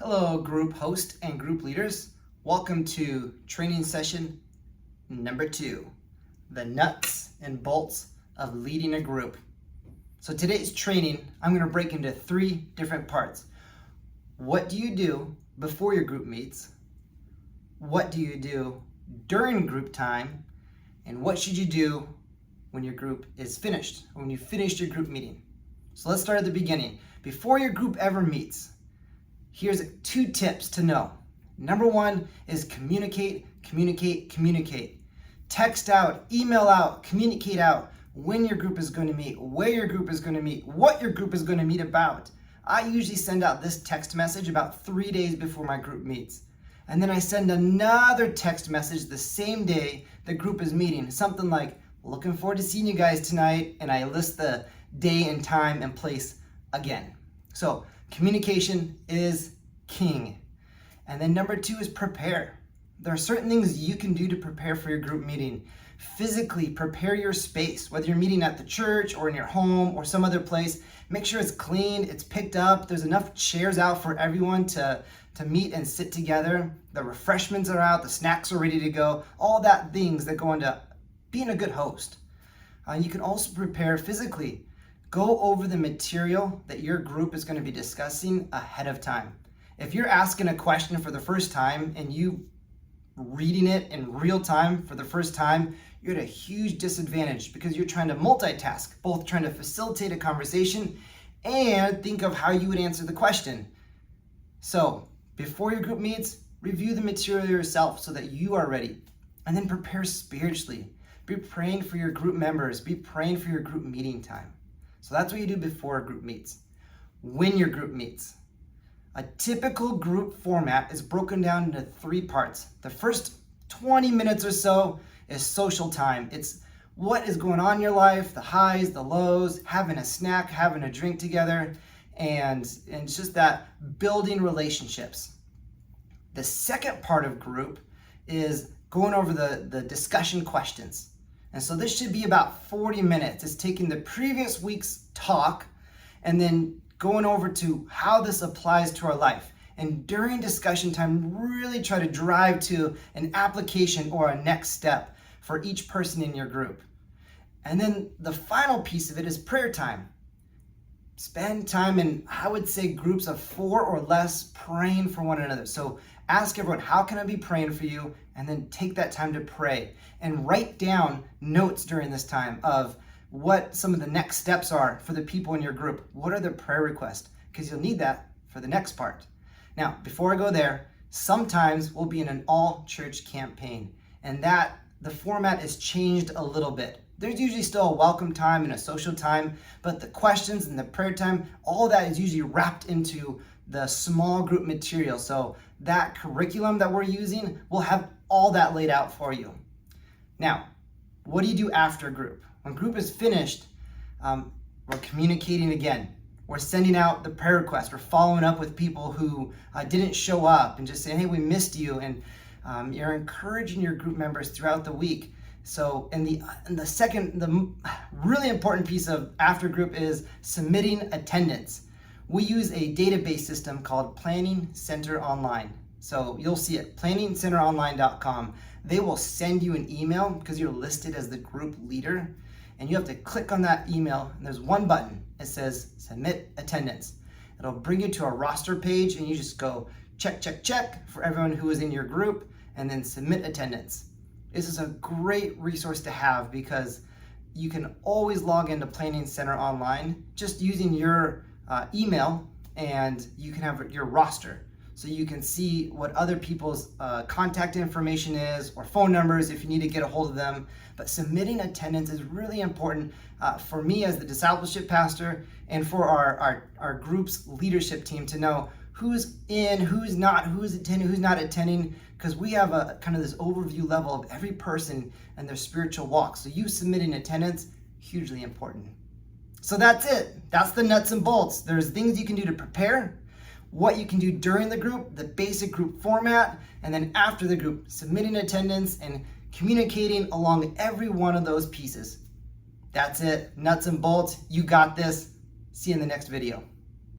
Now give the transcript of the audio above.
Hello, group host and group leaders. Welcome to training session number 2, the nuts and bolts of leading a group. So today's training, I'm going to break into 3 different parts. What do you do before your group meets? What do you do during group time? And what should you do when your group is finished, when you finished your group meeting? So let's start at the beginning. Before your group ever meets, here's 2 tips to know. Number 1 is communicate. Text out, email out, communicate out when your group is going to meet, where your group is going to meet, what your group is going to meet about. I usually send out this text message about 3 days before my group meets. And then I send another text message the same day the group is meeting. Something like, looking forward to seeing you guys tonight. And I list the day and time and place again. So communication is king. And then number 2 is prepare. There are certain things you can do to prepare for your group meeting. Physically prepare your space, whether you're meeting at the church or in your home or some other place. Make sure it's clean, it's picked up, there's enough chairs out for everyone to meet and sit together. The refreshments are out, the snacks are ready to go, all that things that go into being a good host. You can also prepare physically. Go over the material that your group is going to be discussing ahead of time. If you're asking a question for the first time and you reading it in real time for the first time, you're at a huge disadvantage because you're trying to multitask, both trying to facilitate a conversation and think of how you would answer the question. So before your group meets, review the material yourself so that you are ready, and then prepare spiritually. Be praying for your group members, be praying for your group meeting time. So that's what you do before a group meets. When your group meets, a typical group format is broken down into 3 parts. The first 20 minutes or so is social time. It's what is going on in your life, the highs, the lows, having a snack, having a drink together, and it's just that building relationships. The second part of group is going over the discussion questions. And so this should be about 40 minutes. It's taking the previous week's talk and then going over to how this applies to our life. And during discussion time, really try to drive to an application or a next step for each person in your group. And then the final piece of it is prayer time. Spend time in, I would say, groups of 4 or less praying for one another. So ask everyone, how can I be praying for you? And then take that time to pray and write down notes during this time of what some of the next steps are for the people in your group. What are the prayer requests? Because you'll need that for the next part. Now, before I go there, sometimes we'll be in an all-church campaign, and that the format is changed a little bit. There's usually still a welcome time and a social time, but the questions and the prayer time, all that is usually wrapped into the small group material. So that curriculum that we're using will have all that laid out for you. Now, what do you do after group? When group is finished, we're communicating again. We're sending out the prayer requests. We're following up with people who didn't show up and just saying, hey, we missed you. And you're encouraging your group members throughout the week. So the really important piece of after group is submitting attendance. We use a database system called Planning Center Online. So you'll see it, planningcenteronline.com. They will send you an email because you're listed as the group leader. And you have to click on that email, and there's one button. It says submit attendance. It'll bring you to a roster page, and you just go check for everyone who is in your group, and then submit attendance. This is a great resource to have because you can always log into Planning Center Online just using your email, and you can have your roster. So you can see what other people's contact information is or phone numbers if you need to get a hold of them. But submitting attendance is really important for me as the discipleship pastor and for our group's leadership team to know who's in, who's not, who's attending, who's not attending, because we have a kind of this overview level of every person and their spiritual walk. So you submitting attendance, hugely important. So that's it. That's the nuts and bolts. There's things you can do to prepare, what you can do during the group, the basic group format, and then after the group, submitting attendance and communicating along every one of those pieces. That's it, nuts and bolts. You got this. See you in the next video.